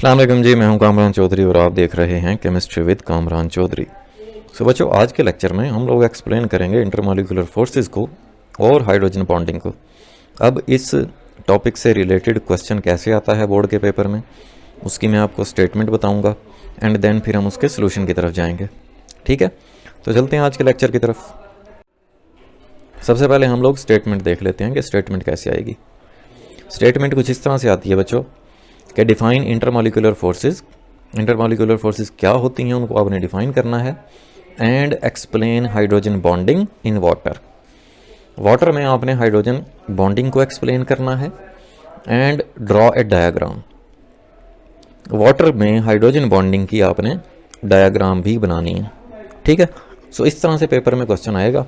अस्सलाम वालेकुम जी, मैं हूं कामरान चौधरी और आप देख रहे हैं केमिस्ट्री विद कामरान चौधरी। बच्चों, आज के लेक्चर में हम लोग एक्सप्लेन करेंगे इंटरमॉलिक्यूलर फोर्सेस को और हाइड्रोजन बॉन्डिंग को। अब इस टॉपिक से रिलेटेड क्वेश्चन कैसे आता है बोर्ड के पेपर में, उसकी मैं आपको स्टेटमेंट बताऊंगा एंड देन फिर हम उसके सोल्यूशन की तरफ जाएंगे। ठीक है, तो चलते हैं आज के लेक्चर की तरफ। सबसे पहले हम लोग स्टेटमेंट देख लेते हैं कि स्टेटमेंट कैसे आएगी। स्टेटमेंट कुछ इस तरह से आती है बच्चों कि define intermolecular forces. Intermolecular forces क्या होती हैं उनको आपने डिफाइन करना है। And explain hydrogen bonding in water. Water में आपने हाइड्रोजन बॉन्डिंग को एक्सप्लेन करना है। And draw a diagram. Water में हाइड्रोजन बॉन्डिंग की आपने डायग्राम भी बनानी है। ठीक है, सो इस तरह से पेपर में क्वेश्चन आएगा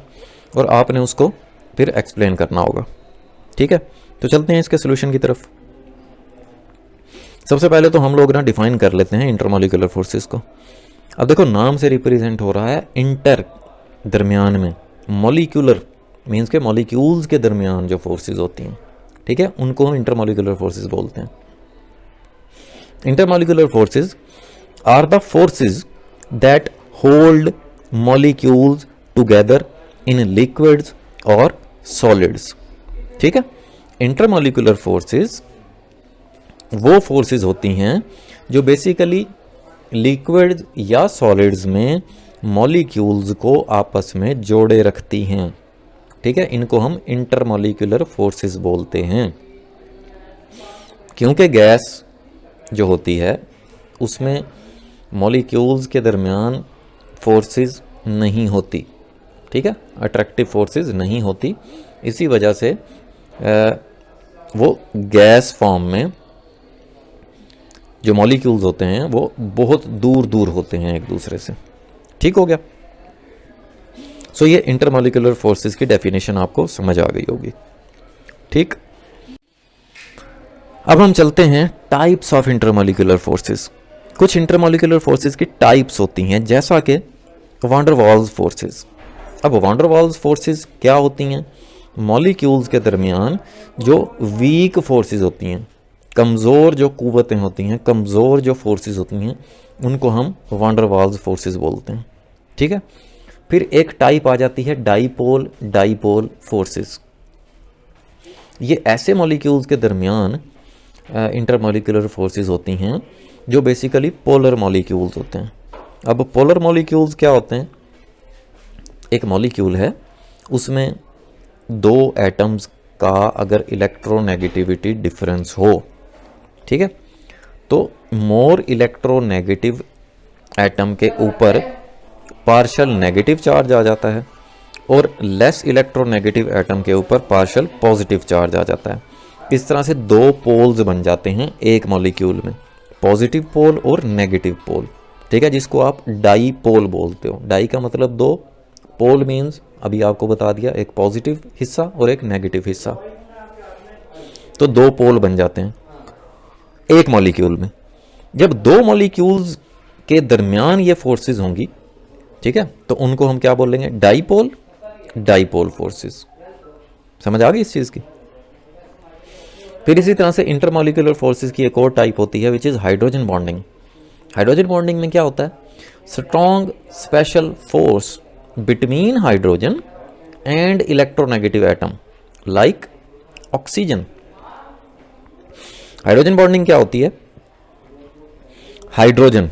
और आपने उसको फिर एक्सप्लेन करना होगा। ठीक है, तो चलते हैं इसके सोल्यूशन की तरफ। सबसे पहले तो हम लोग डिफाइन कर लेते हैं इंटरमॉलिक्यूलर फोर्सेस को। अब देखो, नाम से रिप्रेजेंट हो रहा है इंटर, दरमियान में, मॉलिक्यूलर मींस के मॉलिक्यूल्स के दरमियान जो फोर्सेस होती हैं, ठीक है, उनको हम इंटरमॉलिक्यूलर फोर्सेस बोलते हैं। Intermolecular forces are the forces that hold molecules together in liquids और सॉलिड्स। ठीक है, इंटरमॉलिक्यूलर फोर्सेस वो फोर्सेस होती हैं जो बेसिकली लिक्विड या सॉलिड्स में मॉलिक्यूल्स को आपस में जोड़े रखती हैं। ठीक है, इनको हम इंटरमॉलिक्यूलर फोर्सेस बोलते हैं। क्योंकि गैस जो होती है उसमें मॉलिक्यूल्स के दरमियान फोर्सेस नहीं होती। ठीक है, अट्रैक्टिव फोर्सेस नहीं होती, इसी वजह से वो गैस फॉर्म में जो मॉलिक्यूल्स होते हैं वो बहुत दूर दूर होते हैं एक दूसरे से। ठीक हो गया। सो ये इंटरमॉलिक्यूलर फोर्सेस की डेफिनेशन आपको समझ आ गई होगी। ठीक, अब हम चलते हैं टाइप्स ऑफ इंटरमॉलिक्यूलर फोर्सेस। कुछ इंटरमॉलिक्यूलर फोर्सेस की टाइप्स होती हैं, जैसा कि वान डर वाल्स फोर्सेस। अब वान डर वाल्स फोर्सेस क्या होती हैं? मॉलिक्यूल्स के दरमियान जो वीक फोर्सेस होती हैं, कमज़ोर जो कुव्वतें होती हैं, कमज़ोर जो फोर्सेस होती हैं, उनको हम वान डर वाल्स फोर्सेस बोलते हैं। ठीक है, फिर एक टाइप आ जाती है डाइपोल डाइपोल फोर्सेस। ये ऐसे मॉलिक्यूल्स के दरमियान इंटरमॉलिक्यूलर फोर्सेस होती हैं जो बेसिकली पोलर मॉलिक्यूल्स होते हैं। अब पोलर मॉलिक्यूल्स क्या होते हैं? एक मॉलिक्यूल है, उसमें दो एटम्स का अगर इलेक्ट्रोनेगेटिविटी डिफरेंस हो, ठीक है, तो मोर इलेक्ट्रोनेगेटिव एटम के ऊपर पार्शियल नेगेटिव चार्ज आ जाता है और लेस इलेक्ट्रोनेगेटिव एटम के ऊपर पार्शियल पॉजिटिव चार्ज आ जाता है। इस तरह से दो पोल्स बन जाते हैं एक मॉलिक्यूल में, पॉजिटिव पोल और नेगेटिव पोल। ठीक है, जिसको आप डाईपोल बोलते हो। डाई का मतलब दो, पोल मीन्स अभी आपको बता दिया, एक पॉजिटिव हिस्सा और एक नेगेटिव हिस्सा। तो दो पोल बन जाते हैं एक मॉलिक्यूल में। जब दो मॉलिक्यूल्स के दरमियान ये फोर्सेस होंगी, ठीक है, तो उनको हम क्या बोलेंगे? Dipole dipole forces. समझ आ गई इस चीज की? फिर इसी तरह से इंटरमॉलिक्यूलर फोर्सेस की एक और टाइप होती है which is hydrogen bonding. Hydrogen bonding में क्या होता है? Strong special force between hydrogen and electronegative atom like oxygen. Hydrogen bonding क्या होती है? हाइड्रोजन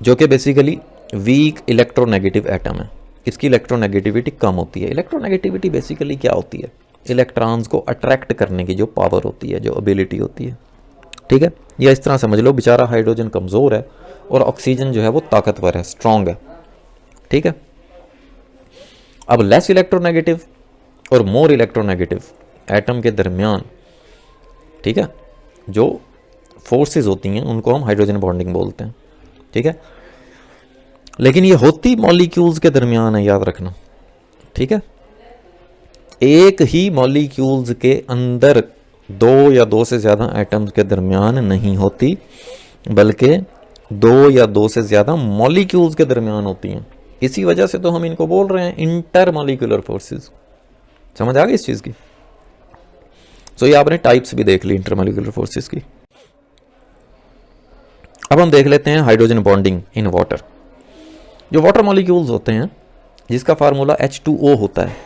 जो कि बेसिकली वीक इलेक्ट्रोनेगेटिव एटम है, इसकी इलेक्ट्रोनेगेटिविटी कम होती है। इलेक्ट्रोनेगेटिविटी बेसिकली क्या होती है? इलेक्ट्रॉन्स को अट्रैक्ट करने की जो पावर होती है, जो एबिलिटी होती है। ठीक है, या इस तरह समझ लो, बेचारा हाइड्रोजन कमज़ोर है और ऑक्सीजन जो है वो ताकतवर है, स्ट्रॉन्ग है। ठीक है, अब लेस इलेक्ट्रोनेगेटिव और मोर इलेक्ट्रोनेगेटिव एटम के दरमियान, ठीक है, जो फोर्सेस होती हैं उनको हम हाइड्रोजन बॉन्डिंग बोलते हैं। ठीक है, लेकिन ये होती मॉलिक्यूल्स के दरमियान है, याद रखना। ठीक है, एक ही मॉलिक्यूल्स के अंदर दो या दो से ज़्यादा एटम्स के दरमियान नहीं होती, बल्कि दो या दो से ज़्यादा मॉलिक्यूल्स के दरमियान होती हैं। इसी वजह से तो हम इनको बोल रहे हैं इंटरमॉलिक्यूलर फोर्सेस। समझ आ गई इस चीज़ की? सो ये आपने टाइप्स भी देख ली इंटरमॉलिक्यूलर फोर्सेस की। अब हम देख लेते हैं हाइड्रोजन बॉन्डिंग इन वाटर। जो वाटर मॉलिक्यूल्स होते हैं जिसका फार्मूला H2O होता है,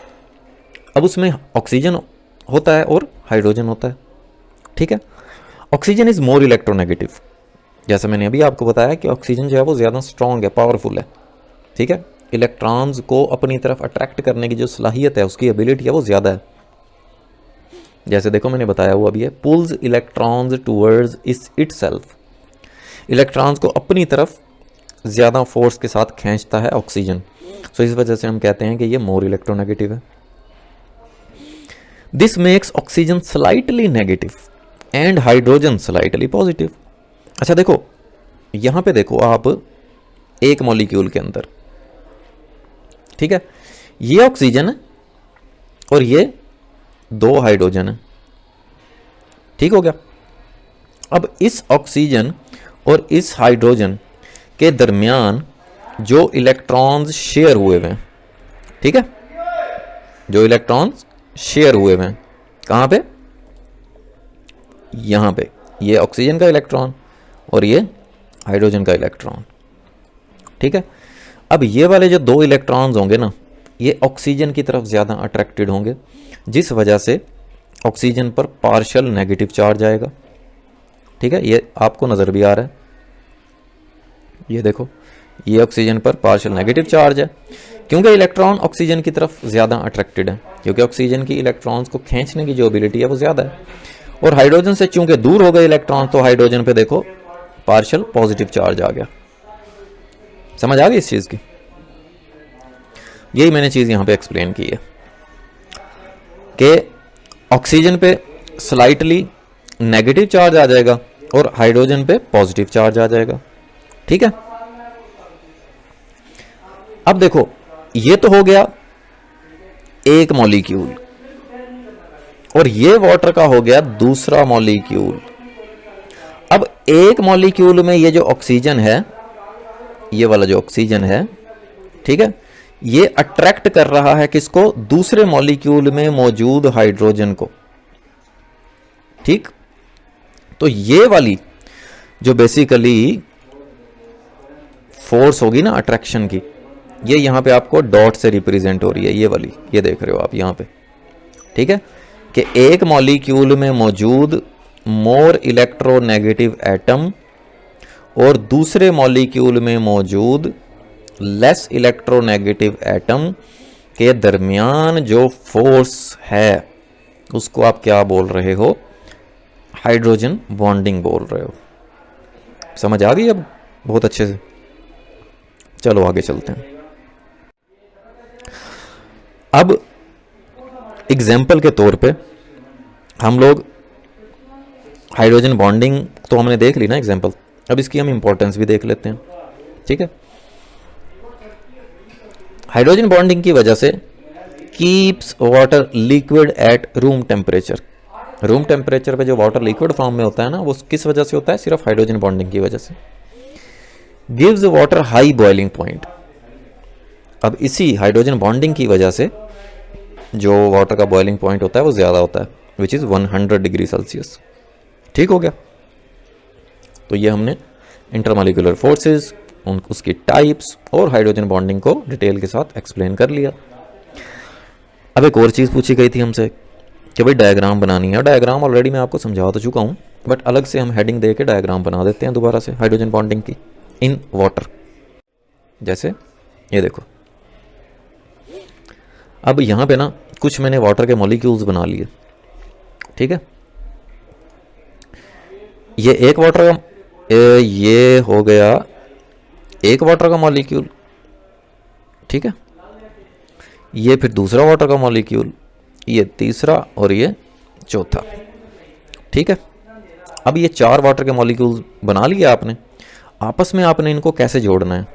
अब उसमें ऑक्सीजन होता है और हाइड्रोजन होता है। ठीक है, ऑक्सीजन इज मोर इलेक्ट्रोनेगेटिव। जैसा मैंने अभी आपको बताया कि ऑक्सीजन जो है वो ज़्यादा स्ट्रॉन्ग है, पावरफुल है। ठीक है, इलेक्ट्रॉन्स को अपनी तरफ अट्रैक्ट करने की जो सलाहियत है, उसकी एबिलिटी है वो ज़्यादा है। जैसे देखो मैंने बताया हुआ भी है, pulls electrons towards itself. Electrons को अपनी तरफ ज़्यादा फोर्स के साथ खींचता है ऑक्सीजन। सो इस वजह से हम कहते हैं कि ये मोर इलेक्ट्रोनेगेटिव है। This makes oxygen slightly negative and hydrogen slightly positive. अच्छा देखो, यहां पे देखो आप एक मॉलिक्यूल के अंदर, ठीक है, ये ऑक्सीजन है और ये दो हाइड्रोजन है। ठीक हो गया। अब इस ऑक्सीजन और इस हाइड्रोजन के दरमियान जो इलेक्ट्रॉन्स शेयर हुए हुए हैं, ठीक है, जो इलेक्ट्रॉन्स शेयर हुए हुए हैं कहां पे, यहां पे, ये ऑक्सीजन का इलेक्ट्रॉन और ये हाइड्रोजन का इलेक्ट्रॉन। ठीक है, अब ये वाले जो दो इलेक्ट्रॉन्स होंगे ना, ये ऑक्सीजन की तरफ ज़्यादा अट्रैक्टेड होंगे, जिस वजह से ऑक्सीजन पर पार्शियल नेगेटिव चार्ज आएगा। ठीक है, ये आपको नज़र भी आ रहा है, ये देखो, ये ऑक्सीजन पर पार्शियल नेगेटिव चार्ज है क्योंकि इलेक्ट्रॉन ऑक्सीजन की तरफ ज़्यादा अट्रैक्टेड है, क्योंकि ऑक्सीजन की इलेक्ट्रॉन्स को खींचने की जो एबिलिटी है वो ज़्यादा है। और हाइड्रोजन से चूंकि दूर हो गए इलेक्ट्रॉन, तो हाइड्रोजन पे देखो पार्शियल पॉजिटिव चार्ज आ गया। समझ आ गई इस चीज़ की? यही मैंने चीज़ यहाँ पे एक्सप्लेन की है कि ऑक्सीजन पे स्लाइटली नेगेटिव चार्ज आ जाएगा और हाइड्रोजन पे पॉजिटिव चार्ज आ जाएगा। ठीक है, अब देखो, ये तो हो गया एक मॉलिक्यूल और ये वाटर का हो गया दूसरा मॉलिक्यूल। अब एक मॉलिक्यूल में ये जो ऑक्सीजन है, ये वाला जो ऑक्सीजन है, ठीक है, ये अट्रैक्ट कर रहा है किसको, दूसरे मॉलिक्यूल में मौजूद हाइड्रोजन को। ठीक, तो ये वाली जो बेसिकली फोर्स होगी ना अट्रैक्शन की, ये यहां पे आपको डॉट से रिप्रेजेंट हो रही है, ये वाली, ये देख रहे हो आप यहां पे। ठीक है, कि एक मॉलिक्यूल में मौजूद मोर इलेक्ट्रोनेगेटिव एटम और दूसरे मॉलिक्यूल में मौजूद लेस इलेक्ट्रोनेगेटिव एटम के दरमियान जो फोर्स है उसको आप क्या बोल रहे हो, हाइड्रोजन बॉन्डिंग बोल रहे हो। समझ आ गई अब बहुत अच्छे से? चलो आगे चलते हैं। अब एग्जाम्पल के तौर पे हम लोग हाइड्रोजन बॉन्डिंग तो हमने देख ली ना एग्जाम्पल, अब इसकी हम इंपॉर्टेंस भी देख लेते हैं। ठीक है, हाइड्रोजन बॉन्डिंग की वजह से keeps water liquid at room temperature. Room temperature पे जो वाटर लिक्विड फॉर्म में होता है ना, वो किस वजह से होता है, सिर्फ हाइड्रोजन बॉन्डिंग की वजह से। Gives water high boiling point. अब इसी हाइड्रोजन बॉन्डिंग की वजह से जो वाटर का बॉइलिंग पॉइंट होता है वो ज़्यादा होता है, विच इज़ 100 डिग्री सेल्सियस। ठीक हो गया। तो ये हमने इंटरमॉलिक्यूलर फोर्सेस, उसकी टाइप्स और हाइड्रोजन बॉन्डिंग को डिटेल के साथ एक्सप्लेन कर लिया। अब एक और चीज़ पूछी गई थी हमसे कि भाई डायग्राम बनानी है। डायग्राम ऑलरेडी मैं आपको समझा तो चुका हूँ, बट अलग से हम हेडिंग दे के डायग्राम बना देते हैं दोबारा से हाइड्रोजन बॉन्डिंग की इन वाटर। जैसे ये देखो, अब यहाँ पे ना कुछ मैंने वाटर के मॉलिक्यूल्स बना लिए। ठीक है, ये एक वाटर का, ये हो गया एक वाटर का मॉलिक्यूल। ठीक है, ये फिर दूसरा वाटर का मॉलिक्यूल, ये तीसरा और ये चौथा। ठीक है, अब ये चार वाटर के मॉलिक्यूल्स बना लिए आपने। आपस में आपने इनको कैसे जोड़ना है,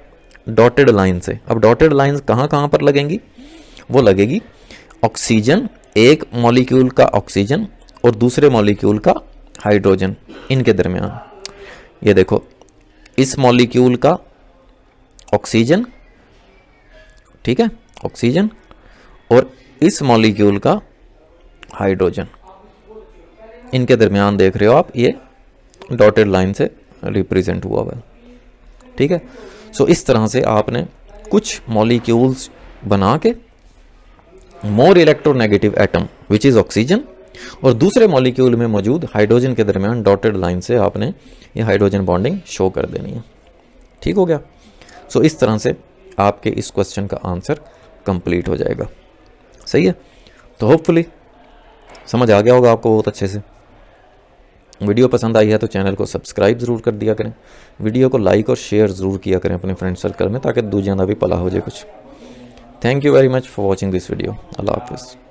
डॉटेड लाइन से। अब डॉटेड लाइंस कहाँ कहाँ पर लगेंगी, वो लगेगी ऑक्सीजन, एक मॉलिक्यूल का ऑक्सीजन और दूसरे मॉलिक्यूल का हाइड्रोजन, इनके दरमियान। ये देखो, इस मॉलिक्यूल का ऑक्सीजन, ठीक है, ऑक्सीजन, और इस मॉलिक्यूल का हाइड्रोजन, इनके दरमियान देख रहे हो आप, ये डॉटेड लाइन से रिप्रेजेंट हुआ हुआ है, ठीक है। सो इस तरह से आपने कुछ मॉलिक्यूल्स बना के more electronegative atom which is oxygen और दूसरे मॉलिक्यूल में मौजूद हाइड्रोजन के दरमियान डॉटेड लाइन से आपने ये हाइड्रोजन बॉन्डिंग शो कर देनी है, ठीक हो गया। सो इस तरह से आपके इस क्वेश्चन का आंसर कंप्लीट हो जाएगा, सही है। तो होपफुली समझ आ गया होगा आपको बहुत अच्छे से। वीडियो पसंद आई है तो चैनल को सब्सक्राइब ज़रूर कर दिया करें, वीडियो को लाइक और शेयर ज़रूर किया करें अपने फ्रेंड सर्कल में, ताकि दूजियां का भी भला हो जाए कुछ। Thank you very much for watching this video. अल्लाह हाफिज़।